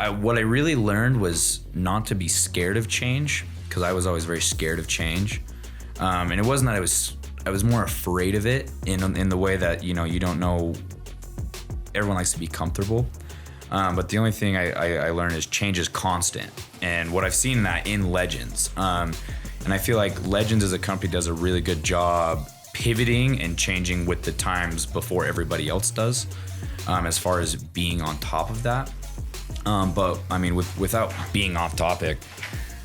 what I really learned was not to be scared of change, because I was always very scared of change. And it wasn't that I was more afraid of it in the way that, you don't know, everyone likes to be comfortable. But the only thing I learned is change is constant. And what I've seen that in Legends. And I feel like Legends as a company does a really good job pivoting and changing with the times before everybody else does, as far as being on top of that. But I mean, without being off topic,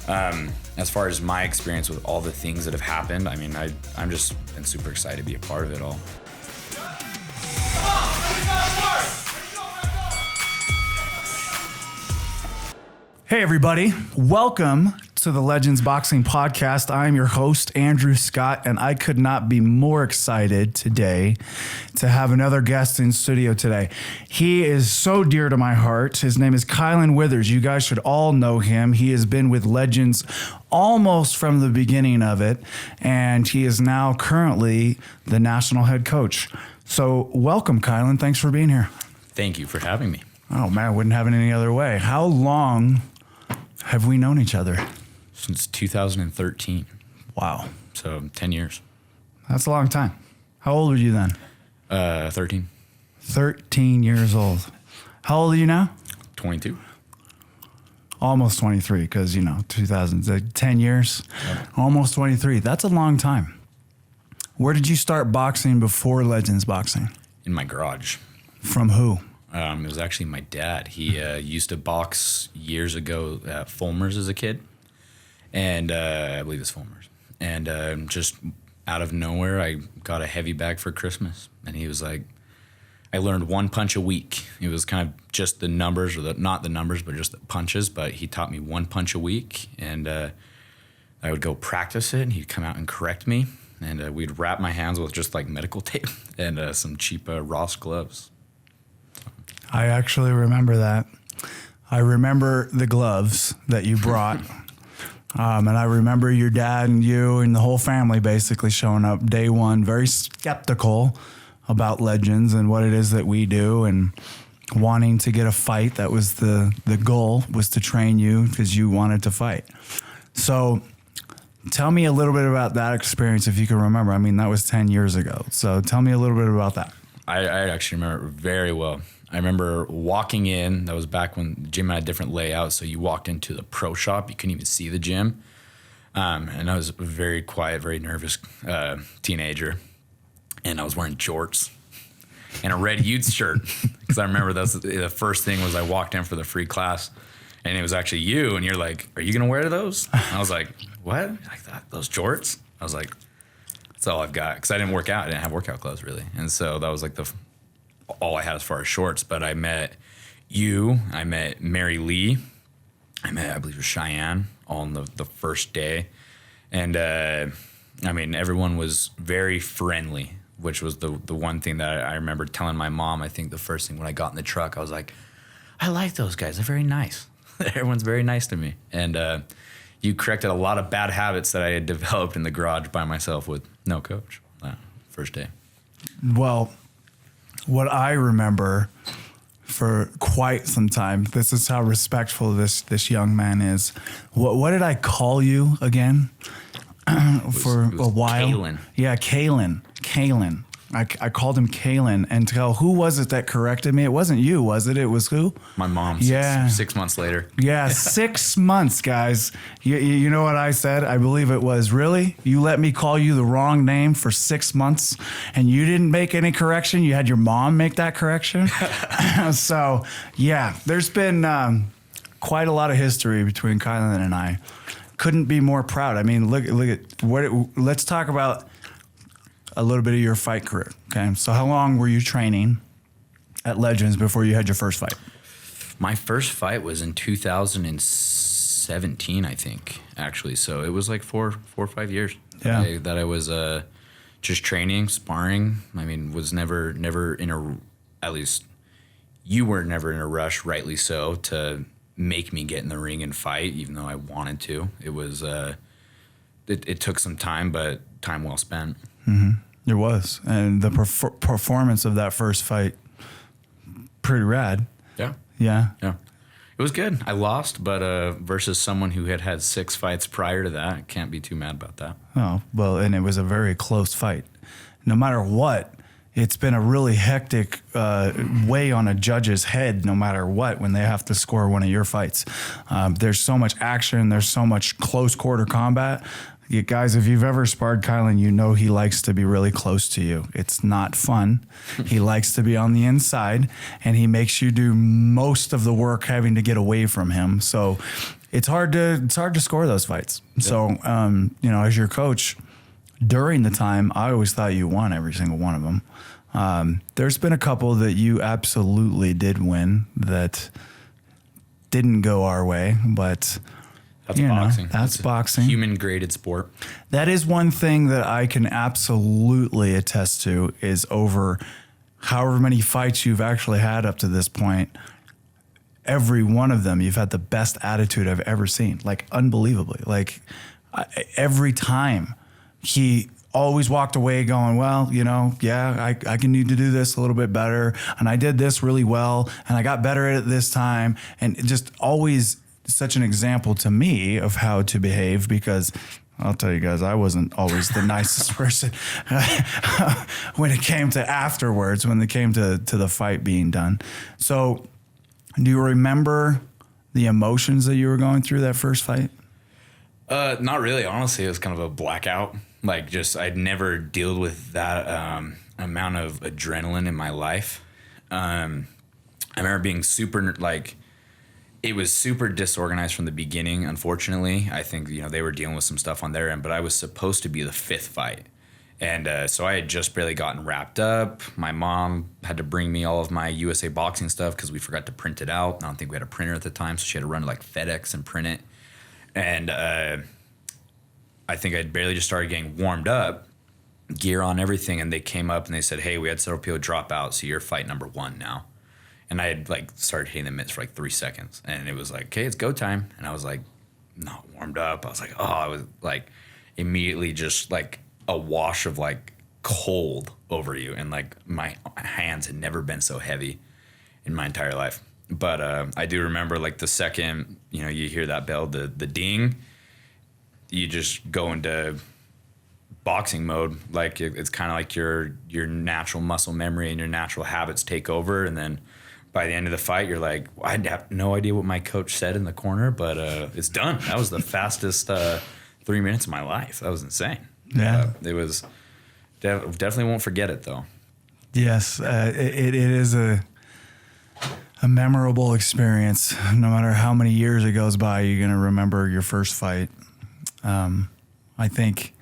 as far as my experience with all the things that have happened, I mean, I'm just been super excited to be a part of it all. Hey everybody, welcome to the Legends Boxing Podcast. I'm your host, Andrew Scott, and I could not be more excited today to have another guest in studio today. He is so dear to my heart. His name is Kylan Withers. You guys should all know him. He has been with Legends almost from the beginning of it, and he is now currently the national head coach. So welcome, Kylan. Thanks for being here. Thank you for having me. Oh man, I wouldn't have it any other way. How long have we known each other? Since 2013. Wow. So 10 years. That's a long time. How old were you then? 13. 13 years old. How old are you now? 22. Almost 23, because, 10 years, yep. Almost 23. That's a long time. Where did you start boxing before Legends Boxing? In my garage. From who? It was actually my dad. He used to box years ago at Fulmer's as a kid. And I believe it's Fulmer's. And just out of nowhere, I got a heavy bag for Christmas. And he was like, I learned one punch a week. It was kind of just the numbers, or not the numbers, but just the punches. But he taught me one punch a week. And I would go practice it, and he'd come out and correct me. And we'd wrap my hands with just like medical tape and some cheap Ross gloves. I actually remember that. I remember the gloves that you brought. And I remember your dad and you and the whole family basically showing up day one, very skeptical about Legends and what it is that we do, and wanting to get a fight. That was the goal, was to train you because you wanted to fight. So tell me a little bit about that experience, if you can remember. I mean, that was 10 years ago. So tell me a little bit about that. I actually remember it very well. I remember walking in. That was back when the gym had a different layout, so you walked into the pro shop. You couldn't even see the gym. And I was a very quiet, very nervous teenager. And I was wearing jorts and a red youth shirt, because I remember that's the first thing was I walked in for the free class, and it was actually you, and you're like, are you going to wear those? And I was like, what? I thought, those jorts? I was like, that's all I've got, because I didn't work out. I didn't have workout clothes, really. And so that was like all I had as far as shorts. But I met you, I met Mary Lee, I believe it was Cheyenne, all on the first day. And I mean, everyone was very friendly, which was the one thing that I remember telling my mom. I think the first thing when I got in the truck, I was like, I like those guys. They're very nice. Everyone's very nice to me. And you corrected a lot of bad habits that I had developed in the garage by myself with no coach first day. Well, what I remember for quite some time, this is how respectful this young man is. What did I call you again? For a while. Kylan. Yeah, Kylan. I called him Kylan, and who was it that corrected me? It wasn't you, was it? It was who? My mom. Yeah. 6 months later. Yeah, 6 months, guys. You know what I said? I believe it was, really? You let me call you the wrong name for 6 months, and you didn't make any correction? You had your mom make that correction? So, yeah, there's been quite a lot of history between Kylan and I. Couldn't be more proud. I mean, look at let's talk about a little bit of your fight career. Okay, so how long were you training at Legends before you had your first fight? My first fight was in 2017, I think, actually. So it was like four or 5 years that I was just training, sparring. I mean, was never in a, at least you were never in a rush, rightly so, to make me get in the ring and fight, even though I wanted to. It was, it took some time, but time well spent. Mm-hmm. It was. And the performance of that first fight, pretty rad. Yeah. Yeah. Yeah. It was good. I lost, but versus someone who had had 6 fights prior to that, can't be too mad about that. Oh, well, and it was a very close fight. No matter what, it's been a really hectic way on a judge's head, no matter what, when they have to score one of your fights. There's so much action. There's so much close quarter combat. You guys, if you've ever sparred Kylan, you know he likes to be really close to you. It's not fun. He likes to be on the inside, and he makes you do most of the work having to get away from him. So it's hard to score those fights. Yep. So, as your coach, during the time, I always thought you won every single one of them. There's been a couple that you absolutely did win that didn't go our way, but that's boxing. That's boxing. Human graded sport. That is one thing that I can absolutely attest to is over however many fights you've actually had up to this point, every one of them, you've had the best attitude I've ever seen. Like, unbelievably. Like, every time he always walked away going, well, I can need to do this a little bit better. And I did this really well. And I got better at it this time. And just always such an example to me of how to behave, because I'll tell you guys, I wasn't always the nicest person when it came to afterwards, when it came to the fight being done. So do you remember the emotions that you were going through that first fight? Not really. Honestly, it was kind of a blackout. Like, just I'd never dealt with that amount of adrenaline in my life. I remember being super, it was super disorganized from the beginning, unfortunately. I think, they were dealing with some stuff on their end, but I was supposed to be the 5th fight. And so I had just barely gotten wrapped up. My mom had to bring me all of my USA boxing stuff because we forgot to print it out. I don't think we had a printer at the time, so she had to run to FedEx and print it. And I think I'd barely just started getting warmed up, gear on, everything, and they came up and they said, hey, we had several people drop out, so you're fight number 1 now. And I had started hitting the mitts for 3 seconds, and it was okay, it's go time. And I was not warmed up. I was I was immediately just a wash of cold over you, and my hands had never been so heavy in my entire life. But I do remember the second you hear that bell, the ding, you just go into boxing mode. It's kind of your natural muscle memory and your natural habits take over, and then by the end of the fight, you're I have no idea what my coach said in the corner, but it's done. That was the fastest 3 minutes of my life. That was insane. Yeah. It was definitely won't forget it, though. Yes, it is a memorable experience. No matter how many years it goes by, you're going to remember your first fight. I think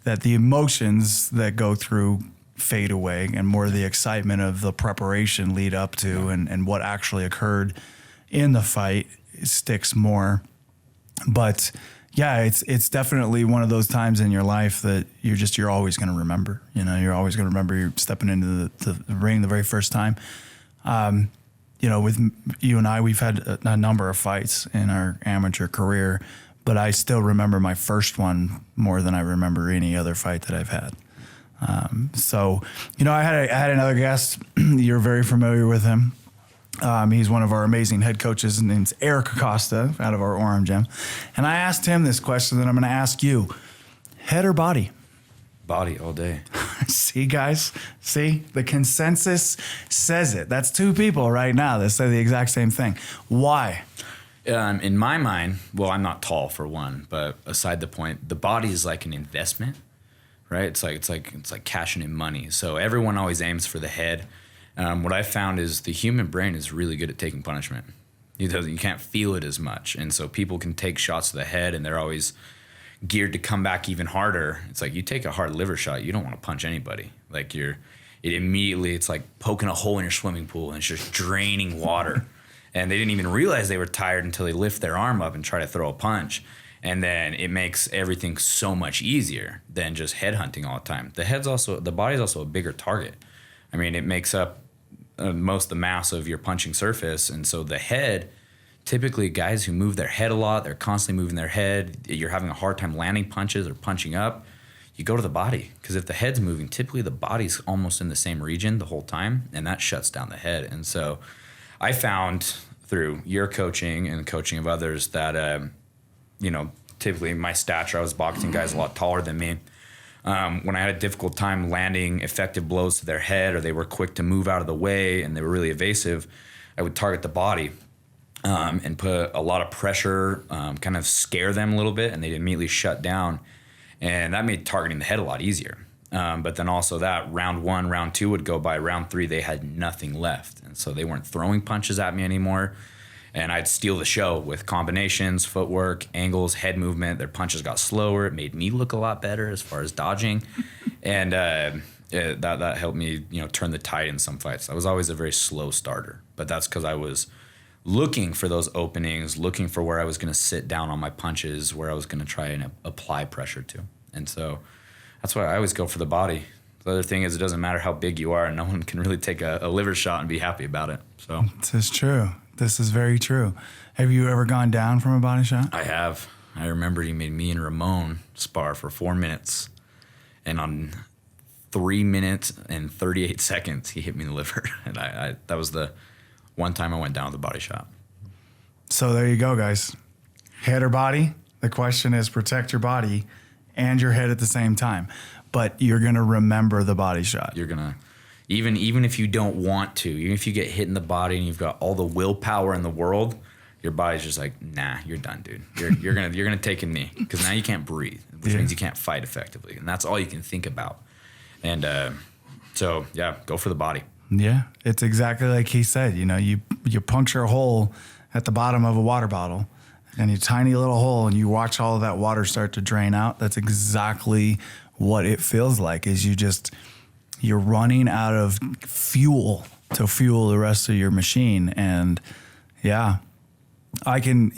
that the emotions that go through fade away, and more the excitement of the preparation lead up to and what actually occurred in the fight sticks more. But yeah, it's definitely one of those times in your life that you're always going to remember. You're always going to remember you stepping into the ring the very first time. With you and I, we've had a number of fights in our amateur career, but I still remember my first one more than I remember any other fight that I've had. I had another guest. You're very familiar with him. He's one of our amazing head coaches. His name's Eric Acosta out of our Orem gym. And I asked him this question that I'm going to ask you. Head or body? Body all day. See, guys? See? The consensus says it. That's 2 people right now that say the exact same thing. Why? In my mind, well, I'm not tall for one, but aside the point, the body is like an investment, right? It's like cashing in money. So everyone always aims for the head. What I found is the human brain is really good at taking punishment. You can't feel it as much, and so people can take shots to the head, and they're always geared to come back even harder. It's you take a hard liver shot, you don't want to punch anybody. It's like poking a hole in your swimming pool, and it's just draining water. And they didn't even realize they were tired until they lift their arm up and try to throw a punch. And then it makes everything so much easier than just head hunting all the time. The body's also a bigger target. I mean, it makes up most of the mass of your punching surface. And so the head, typically guys who move their head a lot, they're constantly moving their head, you're having a hard time landing punches or punching up, you go to the body. Because if the head's moving, typically the body's almost in the same region the whole time, and that shuts down the head. And so I found through your coaching and coaching of others that, typically my stature, I was boxing guys a lot taller than me. When I had a difficult time landing effective blows to their head, or they were quick to move out of the way and they were really evasive, I would target the body and put a lot of pressure, kind of scare them a little bit, and they'd immediately shut down. And that made targeting the head a lot easier. But then also that round 1, round 2 would go by. Round 3, they had nothing left. And so they weren't throwing punches at me anymore. And I'd steal the show with combinations, footwork, angles, head movement. Their punches got slower. It made me look a lot better as far as dodging. And that helped me, turn the tide in some fights. I was always a very slow starter. But that's because I was looking for those openings, looking for where I was going to sit down on my punches, where I was going to try and apply pressure to. And so that's why I always go for the body. The other thing is, it doesn't matter how big you are, and no one can really take a liver shot and be happy about it. So this is true. This is very true. Have you ever gone down from a body shot? I have. I remember he made me and Ramon spar for 4 minutes, and on 3 minutes and 38 seconds, he hit me in the liver. And I that was the one time I went down with a body shot. So there you go, guys. Head or body? The question is protect your body and your head at the same time. But you're going to remember the body shot. You're going to, even if you don't want to, even if you get hit in the body and you've got all the willpower in the world, your body's just like, nah, you're done, dude. You're gonna take a knee, because now you can't breathe, which means you can't fight effectively. And that's all you can think about. And so, yeah, go for the body. Yeah, it's exactly like he said. You puncture a hole at the bottom of a water bottle, and a tiny little hole, and you watch all of that water start to drain out. That's exactly what it feels like. Is you're running out of fuel to fuel the rest of your machine. And yeah, I can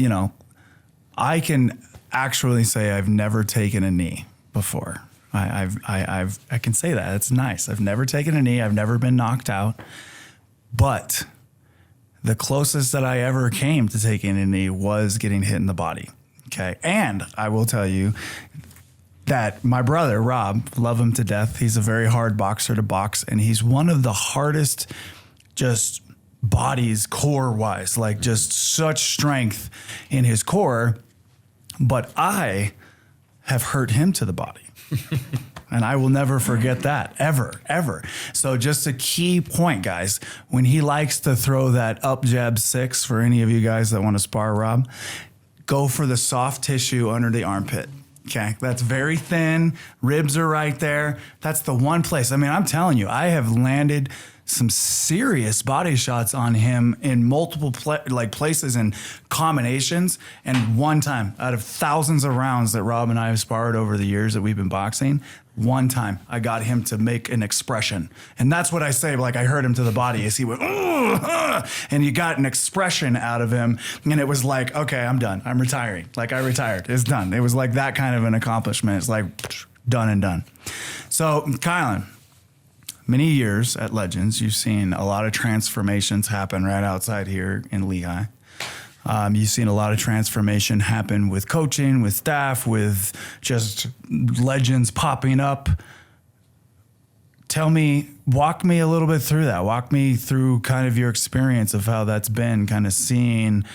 actually say I've never taken a knee before. I can say that. It's nice. I've never taken a knee. I've never been knocked out. But the closest that I ever came to taking a knee was getting hit in the body. Okay. And I will tell you that my brother, Rob, love him to death. He's a very hard boxer to box, and he's one of the hardest just bodies core-wise, like just such strength in his core. But I have hurt him to the body. And I will never forget that, ever. So just a key point, guys, when he likes to throw that up jab 6, for any of you guys that want to spar Rob, go for the soft tissue under the armpit. Okay, that's very thin. Ribs are right there. That's the one place. I mean, I'm telling you, I have landed some serious body shots on him in multiple places and combinations. And one time out of thousands of rounds that Rob and I have sparred over the years that we've been boxing, one time I got him to make an expression. And that's what I say, like I heard him to the body, is he went, and you got an expression out of him. And it was like, okay, I'm done. I'm retiring. Like I retired. It's done. It was like that kind of an accomplishment. It's like done and done. So Kylan, many years at Legends, you've seen a lot of transformations happen right outside here in Lehi. You've seen a lot of transformation happen with coaching, with staff, with just legends popping up. Walk me a little bit through that. Walk me through kind of your experience of how that's been, kind of seeing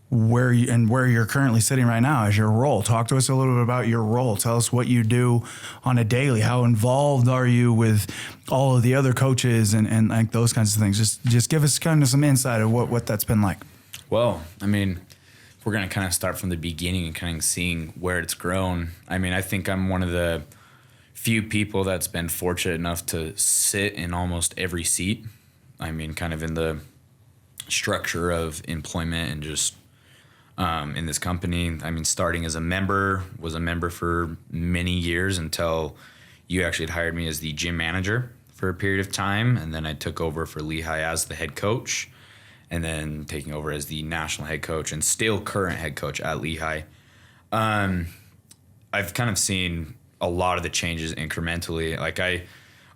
where you're currently sitting right now as your role. Talk to us a little bit about your role. Tell us what you do on a daily. How involved are you with all of the other coaches and like those kinds of things? Just give us kind of some insight of what that's been like. Well, I mean, if we're going to kind of start from the beginning and kind of seeing where it's grown. I mean, I think I'm one of the few people that's been fortunate enough to sit in almost every seat. I mean, kind of in the structure of employment and just in this company. I mean, starting as was a member for many years until you actually had hired me as the gym manager for a period of time. And then I took over for Lehi as the head coach, and then taking over as the national head coach and still current head coach at Lehi. I've kind of seen a lot of the changes incrementally. Like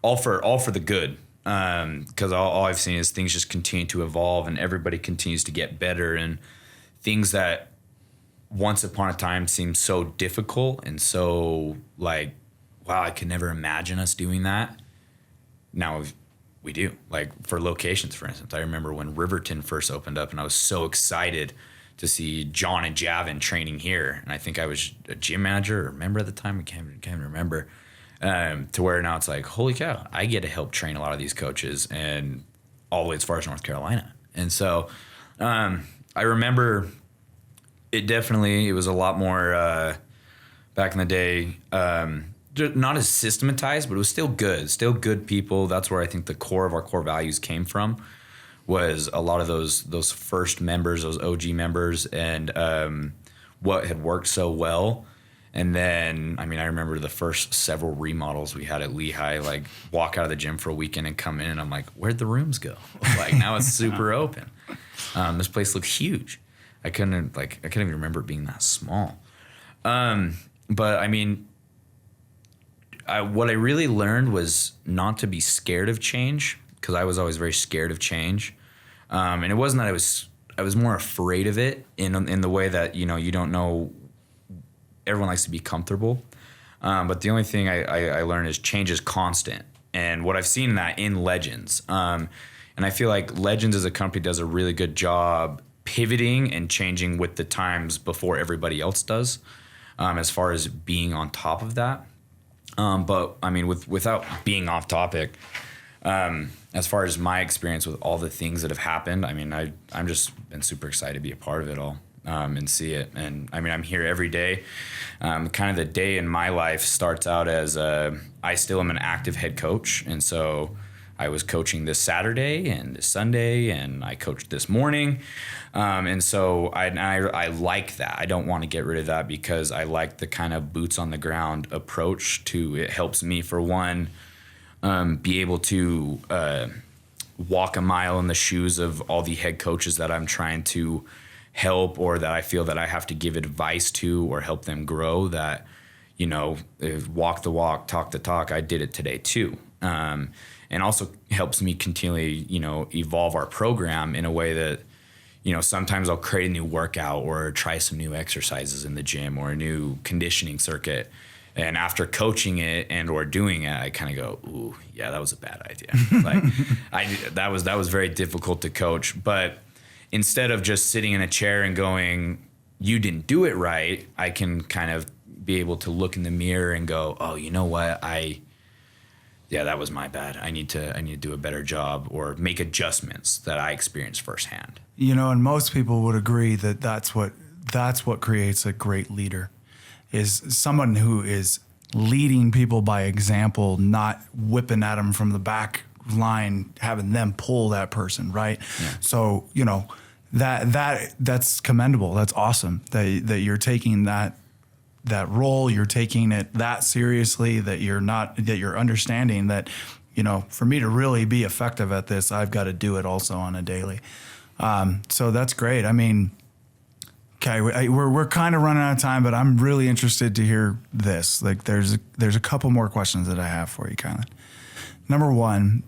all for the good. Because all I've seen is things just continue to evolve and everybody continues to get better, and things that once upon a time seemed so difficult and so like, wow, I could never imagine us doing that. Now We do. Like for locations, for instance, I remember when Riverton first opened up and I was so excited to see John and Javin training here. And I think I was a gym manager or member at the time. I can't remember. To where now it's like, holy cow, I get to help train a lot of these coaches and all the way as far as North Carolina. And so I remember it was a lot more back in the day, not as systematized, but it was still good people. That's where I think the core of our core values came from, was a lot of those first members, those OG members, and what had worked so well. And then, I mean, I remember the first several remodels we had at Lehi, like walk out of the gym for a weekend and come in and I'm like, where'd the rooms go? Like now it's super open. This place looked huge. I couldn't even remember it being that small. But I mean, what I really learned was not to be scared of change, because I was always very scared of change. And it wasn't that I was more afraid of it in the way that, you don't know, everyone likes to be comfortable. But the only thing I learned is change is constant. And what I've seen that in Legends. And I feel like Legends as a company does a really good job pivoting and changing with the times before everybody else does, as far as being on top of that. But I mean, without being off topic, as far as my experience with all the things that have happened, I mean, I'm just been super excited to be a part of it all, and see it. And I mean, I'm here every day. Kind of the day in my life starts out as I still am an active head coach. And so I was coaching this Saturday and this Sunday, and I coached this morning. And so I like that. I don't want to get rid of that, because I like the kind of boots on the ground approach to it. Helps me, for one, be able to walk a mile in the shoes of all the head coaches that I'm trying to help, or that I feel that I have to give advice to or help them grow, that, walk the walk, talk the talk. I did it today too. And also helps me continually, evolve our program in a way that, sometimes I'll create a new workout or try some new exercises in the gym or a new conditioning circuit. And after coaching it and or doing it, I kind of go, ooh, yeah, that was a bad idea. Like that was very difficult to coach. But instead of just sitting in a chair and going, you didn't do it right, I can kind of be able to look in the mirror and go, oh, you know what? Yeah, that was my bad. I need to do a better job, or make adjustments that I experienced firsthand. And most people would agree that that's what creates a great leader, is someone who is leading people by example, not whipping at them from the back line, having them pull that person, right? Yeah. So, that's commendable. That's awesome that you're taking that role, you're taking it that seriously, that you're understanding that, for me to really be effective at this, I've got to do it also on a daily. So that's great. I mean, okay, we're kind of running out of time, but I'm really interested to hear this. Like, there's a couple more questions that I have for you, Kylan. Number one,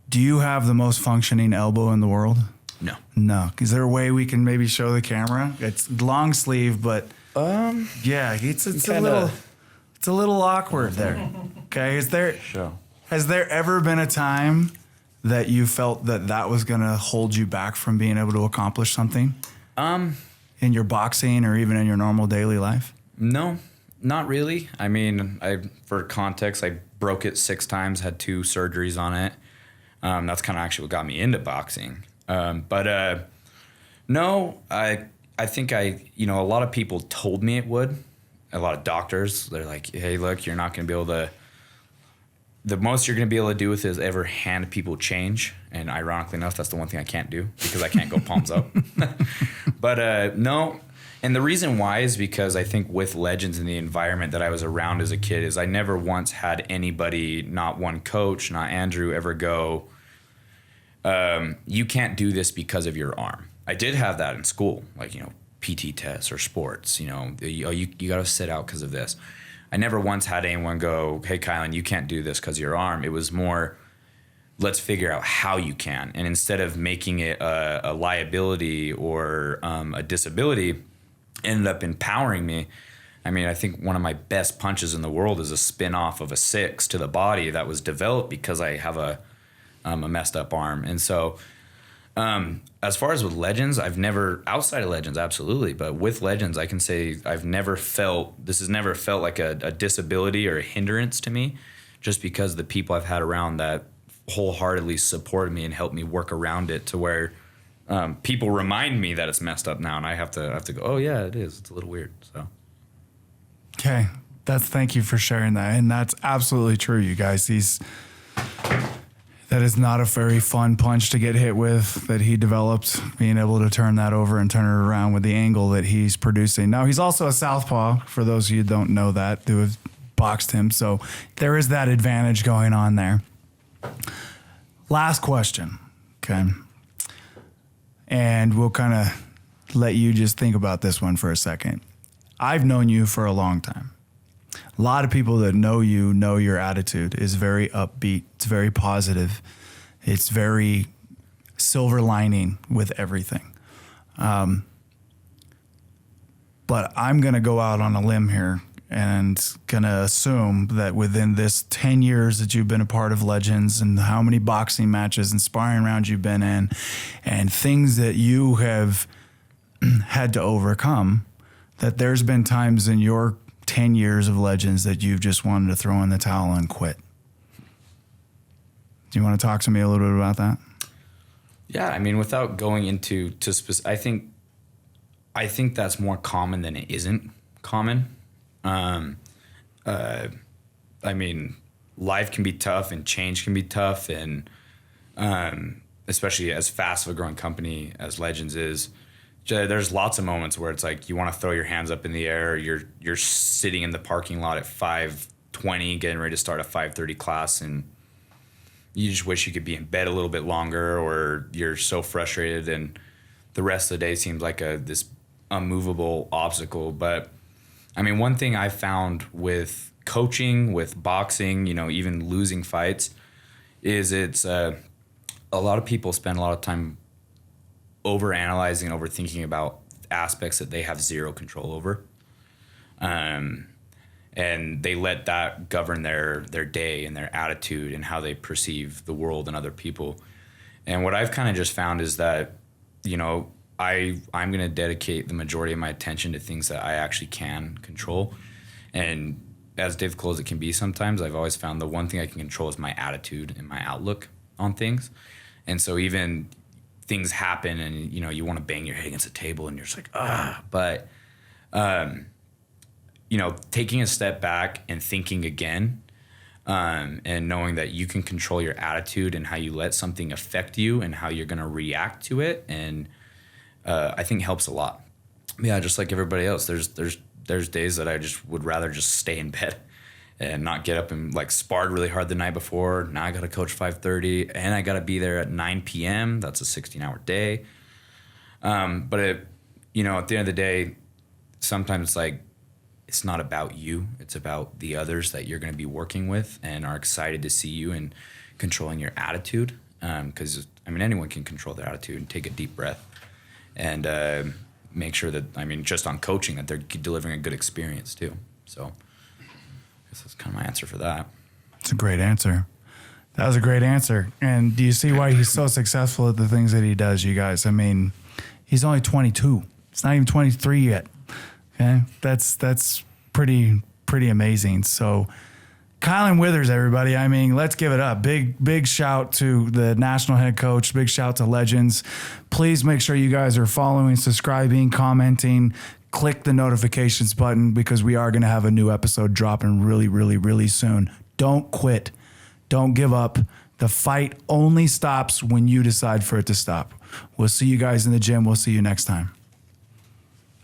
do you have the most functioning elbow in the world? No. No. Is there a way we can maybe show the camera? It's long sleeve, but yeah, it's a little awkward there. Okay, has there ever been a time that you felt that was going to hold you back from being able to accomplish something? In your boxing or even in your normal daily life? No, not really. I mean, for context, I broke it 6 times, had 2 surgeries on it. That's kind of actually what got me into boxing. No, I think a lot of people told me it would. A lot of doctors, they're like, hey, look, you're not going to be able to, the most you're going to be able to do with it is ever hand people change. And ironically enough, that's the one thing I can't do, because I can't go palms up. But no. And the reason why is because I think with Legends and the environment that I was around as a kid is I never once had anybody, not one coach, not Andrew, ever go, you can't do this because of your arm. I did have that in school, like, PT tests or sports, you got to sit out because of this. I never once had anyone go, hey, Kylan, you can't do this because of your arm. It was more, let's figure out how you can. And instead of making it a liability or a disability, ended up empowering me. I mean, I think one of my best punches in the world is a spin off of a 6 to the body that was developed because I have a a messed up arm. And so as far as with Legends, I've never, outside of Legends, absolutely, but with Legends, I can say this has never felt like a disability or a hindrance to me, just because the people I've had around that wholeheartedly supported me and helped me work around it, to where people remind me that it's messed up now, and I have to go, oh yeah, it is. It's a little weird. So. Okay. Thank you for sharing that. And that's absolutely true, you guys. That is not a very fun punch to get hit with that he developed, being able to turn that over and turn it around with the angle that he's producing. Now, he's also a southpaw, for those of you who don't know that, who have boxed him. So there is that advantage going on there. Last question, okay? And we'll kind of let you just think about this one for a second. I've known you for a long time. A lot of people that know you know your attitude is very upbeat. It's very positive. It's very silver lining with everything. But I'm going to go out on a limb here and going to assume that within this 10 years that you've been a part of Legends, and how many boxing matches and sparring rounds you've been in, and things that you have had to overcome, that there's been times in your 10 years of Legends that you've just wanted to throw in the towel and quit. Do you want to talk to me a little bit about that? Yeah, I mean, without going into I think that's more common than it isn't common. I mean, life can be tough and change can be tough, and especially as fast of a growing company as Legends is, there's lots of moments where it's like you want to throw your hands up in the air. You're sitting in the parking lot at 5:20, getting ready to start a 5:30 class, and you just wish you could be in bed a little bit longer, or you're so frustrated, and the rest of the day seems like this unmovable obstacle. But I mean, one thing I found with coaching, with boxing, even losing fights, is it's a lot of people spend a lot of time overanalyzing, overthinking about aspects that they have zero control over. And they let that govern their day and their attitude and how they perceive the world and other people. And what I've kind of just found is that, I'm going to dedicate the majority of my attention to things that I actually can control. And as difficult as it can be sometimes, I've always found the one thing I can control is my attitude and my outlook on things. And so even things happen and, you want to bang your head against the table and you're just like, but, taking a step back and thinking again, and knowing that you can control your attitude and how you let something affect you and how you're going to react to it. And, I think helps a lot. Yeah. Just like everybody else, there's days that I just would rather just stay in bed and not get up and sparred really hard the night before. Now I got to coach 5:30 and I got to be there at 9 p.m. That's a 16-hour day. But at the end of the day, sometimes it's not about you. It's about the others that you're going to be working with and are excited to see you and controlling your attitude. Because anyone can control their attitude and take a deep breath and make sure that, just on coaching, that they're delivering a good experience too. So I guess that's kind of my answer for that. It's a great answer. That was a great answer. And do you see why he's so successful at the things that he does, you guys? He's only 22. It's not even 23 yet. Okay, that's pretty amazing. So, Kylan Withers, everybody. Let's give it up. Big shout to the national head coach. Big shout to Legends. Please make sure you guys are following, subscribing, commenting. Click the notifications button, because we are going to have a new episode dropping really, really, really soon. Don't quit. Don't give up. The fight only stops when you decide for it to stop. We'll see you guys in the gym. We'll see you next time.